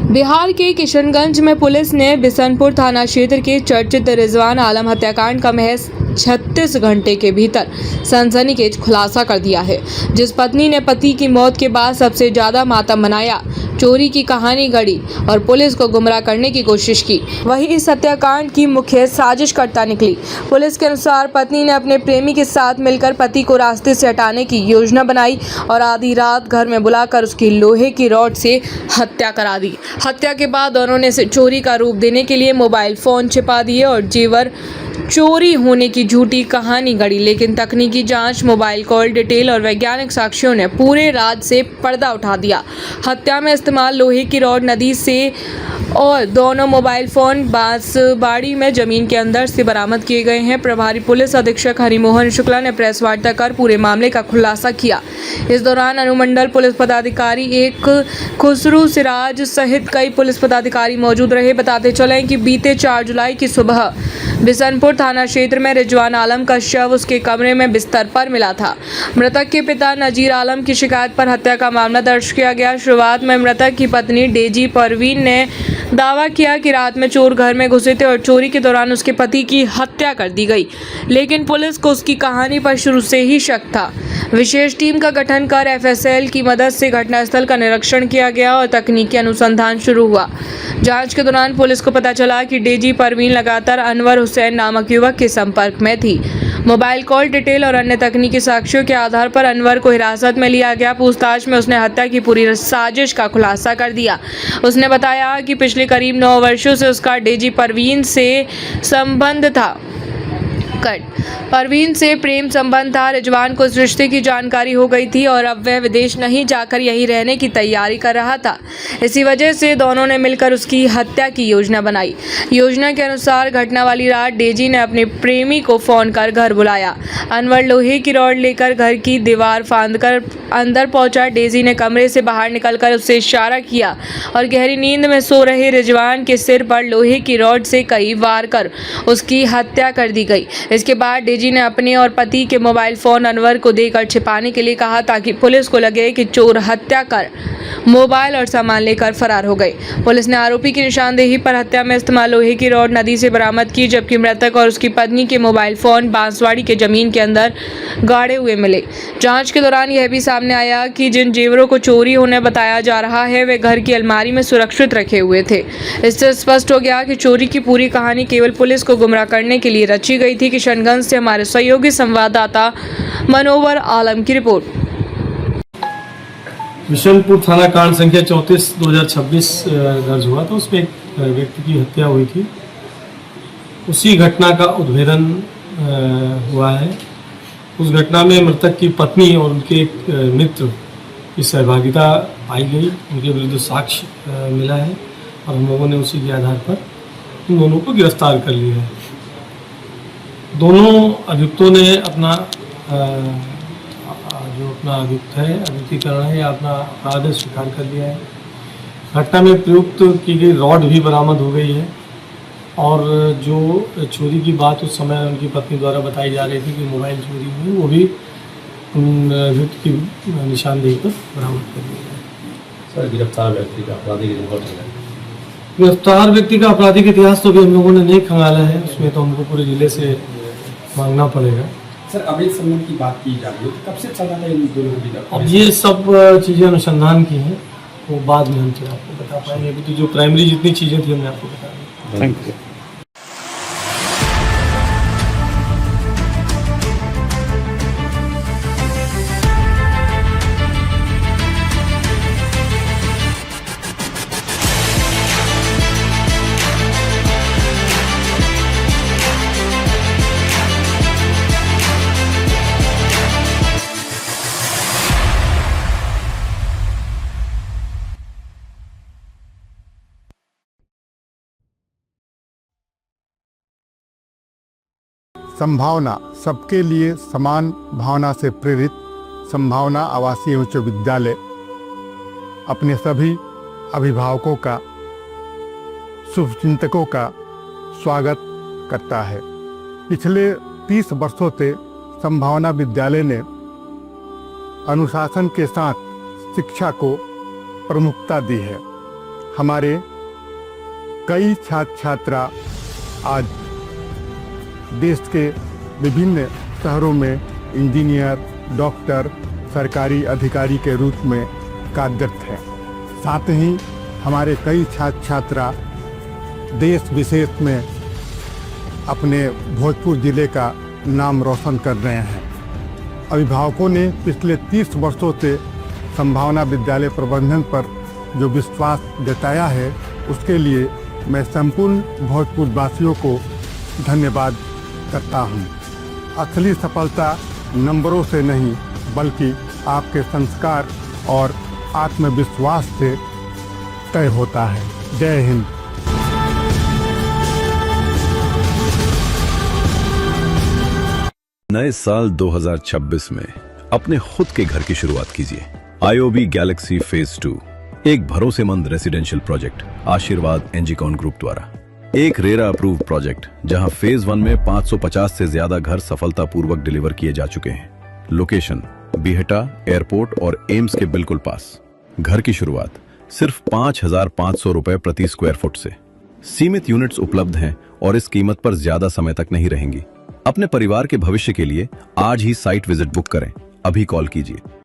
बिहार के किशनगंज में पुलिस ने बिशनपुर थाना क्षेत्र के चर्चित रिजवान आलम हत्याकांड का महज 36 घंटे के भीतर सनसनीखेज खुलासा कर दिया है। जिस पत्नी ने पति की मौत के बाद सबसे ज्यादा मातम मनाया, चोरी की कहानी गढ़ी और पुलिस को गुमराह करने की कोशिश की, वही इस हत्याकांड की मुख्य साजिशकर्ता निकली। पुलिस के अनुसार पत्नी ने अपने प्रेमी के साथ मिलकर पति को रास्ते से हटाने की योजना बनाई और आधी रात घर में बुलाकर उसकी लोहे की रॉड से हत्या करा दी। हत्या के बाद दोनों ने इसे चोरी का रूप देने के लिए मोबाइल फोन छिपा दिए और जेवर चोरी होने की झूठी कहानी गढ़ी। लेकिन तकनीकी जांच, मोबाइल कॉल डिटेल और वैज्ञानिक साक्ष्यों ने पूरे राज से पर्दा उठा दिया। हत्या में इस्तेमाल लोहे की रॉड नदी से और दोनों मोबाइल फोन बांसबाड़ी में जमीन के अंदर से बरामद किए गए हैं। प्रभारी पुलिस अधीक्षक हरिमोहन शुक्ला ने प्रेस वार्ता कर पूरे मामले का खुलासा किया। इस दौरान अनुमंडल पुलिस पदाधिकारी एक खुसरू सिराज सहित कई पुलिस पदाधिकारी मौजूद रहे। बताते चले कि बीते 4 जुलाई की सुबह बिशनपुर थाना क्षेत्र में रिजवान आलम का शव उसके कमरे में बिस्तर पर मिला था। मृतक के पिता नजीर आलम की शिकायत पर हत्या का मामला दर्ज किया गया। शुरुआत में मृतक की पत्नी डेजी परवीन ने दावा किया कि रात में चोर घर में घुसे थे और चोरी के दौरान उसके पति की हत्या कर दी गई, लेकिन पुलिस को उसकी कहानी पर शुरू से ही शक था। विशेष टीम का गठन कर एफएसएल की मदद से घटनास्थल का निरीक्षण किया गया और तकनीकी अनुसंधान शुरू हुआ। जांच के दौरान पुलिस को पता चला कि डेजी परवीन लगातार अनवर हुसैन नामक युवक के संपर्क में थी। मोबाइल कॉल डिटेल और अन्य तकनीकी साक्ष्यों के आधार पर अनवर को हिरासत में लिया गया। पूछताछ में उसने हत्या की पूरी साजिश का खुलासा कर दिया। उसने बताया कि पिछले करीब 9 वर्षों से उसका डेजी परवीन से संबंध था। परवीन से प्रेम संबंध था। रिजवान को इस रिश्ते की जानकारी हो गई थी और अब वह विदेश नहीं जाकर यहीं रहने की तैयारी कर रहा था। इसी वजह से दोनों ने मिलकर उसकी हत्या की योजना बनाई। योजना के अनुसार घटना वाली रात डेजी ने अपने प्रेमी को फोन कर घर बुलाया। अनवर लोहे की रॉड लेकर घर की दीवार फांदकर अंदर पहुंचा। डेजी ने कमरे से बाहर निकलकर उससे इशारा किया और गहरी नींद में सो रहे रिजवान के सिर पर लोहे की रॉड से कई वार कर उसकी हत्या कर दी गई। इसके बाद डेजी ने अपने और पति के मोबाइल फोन अनवर को देकर छिपाने के लिए कहा ताकि पुलिस को लगे कि चोर हत्या कर मोबाइल और सामान लेकर फरार हो गए। पुलिस ने आरोपी की निशानदेही पर हत्या में इस्तेमाल लोहे की रॉड नदी से बरामद की, जबकि मृतक और उसकी पत्नी के मोबाइल फोन बांसवाड़ी के जमीन के अंदर गाड़े हुए मिले। जांच के दौरान यह भी सामने आया कि जिन जेवरों को चोरी होने बताया जा रहा है वे घर की अलमारी में सुरक्षित रखे हुए थे। इससे स्पष्ट हो गया कि चोरी की पूरी कहानी केवल पुलिस को गुमराह करने के लिए रची गई थी। किशनगंज से हमारे सहयोगी संवाददाता मनोवर आलम की रिपोर्ट। बिशनपुर थाना कांड संख्या 34/2026 दर्ज हुआ था। उसमें एक व्यक्ति की हत्या हुई थी। उसी घटना का उद्भेदन हुआ है। उस घटना में मृतक की पत्नी और उनके एक मित्र की सहभागिता पाई गई। उनके विरुद्ध साक्ष्य मिला है और हम लोगों ने उसी के आधार पर उन दोनों को गिरफ्तार कर लिया है। दोनों अभियुक्तों ने अपना जो अपना अभियुक्त है, अभियुक्तीकरण है या अपना अपराध स्वीकार कर लिया है। घटना में प्रयुक्त की गई रॉड भी बरामद हो गई है और जो चोरी की बात उस समय उनकी पत्नी द्वारा बताई जा रही थी कि मोबाइल चोरी हुई, वो भी उन अभियुक्त की निशानदेही पर बरामद कर लिया है। सर, गिरफ्तार व्यक्ति का आपराधिक रिकॉर्ड है? गिरफ्तार व्यक्ति का आपराधिक इतिहास तो भी हम लोगों ने नहीं खंगाला है। उसमें तो हमको पूरे जिले से मांगना पड़ेगा। सर, अवैध संबंध की बात की जा रही है, कब से चल रहा है इन दोनों की? अब ये सब चीज़ें अनुसंधान की हैं, वो बाद में हम आपको बता पाएंगे। अभी तो जो प्राइमरी जितनी चीज़ें थी हमने आपको बता दी। Thank you. संभावना सबके लिए समान भावना से प्रेरित संभावना आवासीय उच्च विद्यालय अपने सभी अभिभावकों का, शुभचिंतकों का स्वागत करता है। पिछले 30 वर्षों से संभावना विद्यालय ने अनुशासन के साथ शिक्षा को प्रमुखता दी है। हमारे कई छात्र छात्रा आज देश के विभिन्न शहरों में इंजीनियर, डॉक्टर, सरकारी अधिकारी के रूप में कार्यरत हैं। साथ ही हमारे कई छात्र छात्रा देश विशेष में अपने भोजपुर जिले का नाम रोशन कर रहे हैं। अभिभावकों ने पिछले 30 वर्षों से संभावना विद्यालय प्रबंधन पर जो विश्वास जताया है, उसके लिए मैं संपूर्ण भोजपुर वासियों को धन्यवाद करता हूं। असली सफलता नंबरों से नहीं बल्कि आपके संस्कार और आत्मविश्वास से तय होता है। जय हिंद। नए साल 2026 में अपने खुद के घर की शुरुआत कीजिए। IOB गैलेक्सी फेज 2 एक भरोसेमंद रेसिडेंशियल प्रोजेक्ट आशीर्वाद एनजीकॉन ग्रुप द्वारा एक रेरा अप्रूव प्रोजेक्ट, जहां फेज 1 में 550 से ज्यादा घर सफलतापूर्वक डिलीवर किए जा चुके हैं। लोकेशन बिहटा एयरपोर्ट और एम्स के बिल्कुल पास। घर की शुरुआत सिर्फ 5,500 रुपए प्रति स्क्वायर फुट से। सीमित यूनिट्स उपलब्ध हैं और इस कीमत पर ज्यादा समय तक नहीं रहेंगी। अपने परिवार के भविष्य के लिए आज ही साइट विजिट बुक करें। अभी कॉल कीजिए।